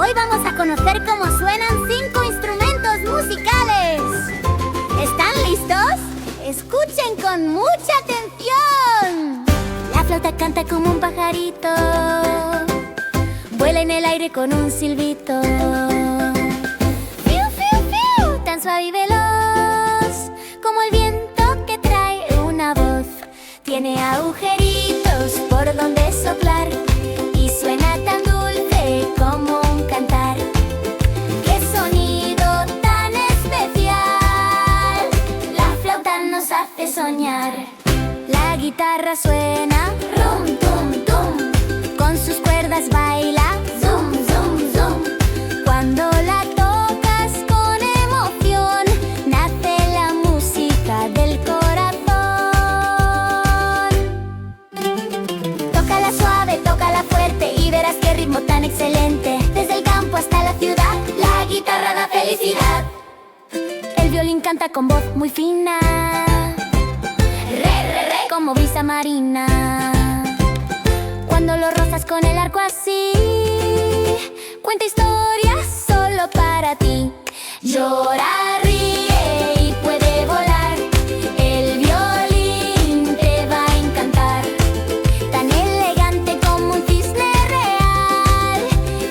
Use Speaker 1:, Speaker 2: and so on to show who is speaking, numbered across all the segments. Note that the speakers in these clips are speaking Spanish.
Speaker 1: Hoy vamos a conocer cómo suenan 5 instrumentos musicales. ¿Están listos? Escuchen con mucha atención. La flauta canta como un pajarito, vuela en el aire con un silbito. Fiu, fiu, fiu, tan suave y veloz como el viento que trae una voz. Tiene agujeritos por donde soplar y suena tan dulce como un cantar. ¡Qué sonido tan especial! La flauta nos hace soñar. La guitarra suena rum, tum, tum. Con sus cuerdas baila zum, zum, zum. Cuando la tocas con emoción, nace la música del corazón. Tócala suave, tócala fuerte y verás qué ritmo tan excelente. Desde el campo hasta la ciudad, la guitarra da felicidad. El violín canta con voz muy fina, como brisa marina. Cuando lo rozas con el arco así, cuenta historias solo para ti. Llora, ríe y puede volar. El violín te va a encantar. Tan elegante como un cisne real.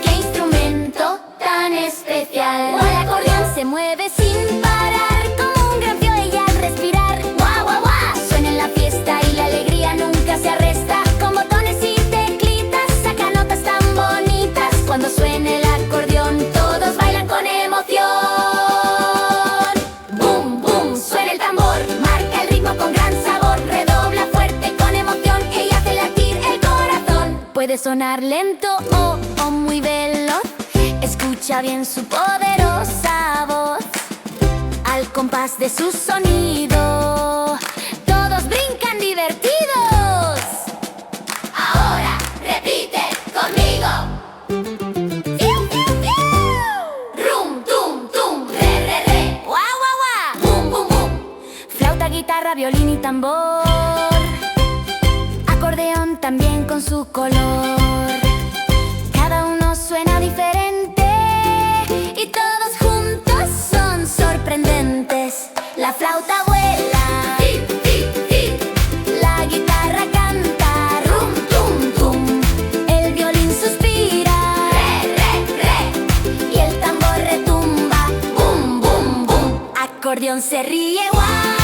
Speaker 1: ¡Qué instrumento tan especial! El acordeón se mueve sin parar, como un gran violín al respirar. ¡Guau, guau, guau! Suena en la fiesta y la alegría nunca se arresta. Con botones y teclitas saca notas tan bonitas. Cuando suena el acordeón todos bailan con emoción. ¡Bum, bum! Suena el tambor, marca el ritmo con gran sabor. Redobla fuerte con emoción y hace latir el corazón. Puede sonar lento o muy veloz. Escucha bien su poderosa voz. Al compás de su sonido, todos brincan divertidos. Ahora repite conmigo. Fiu, fiu, fiu. Rum, tum, tum, re, re, re. Guau, guau, guau. Bum, bum, bum. Flauta, guitarra, violín y tambor. Acordeón también con su color. Cada uno suena diferente y todos juntos son sorprendentes. La flauta vuela, tip, tip, tip. La guitarra canta, rum, tum, tum. El violín suspira, re, re, re. Y el tambor retumba, bum, bum, bum. Acordeón se ríe, guau.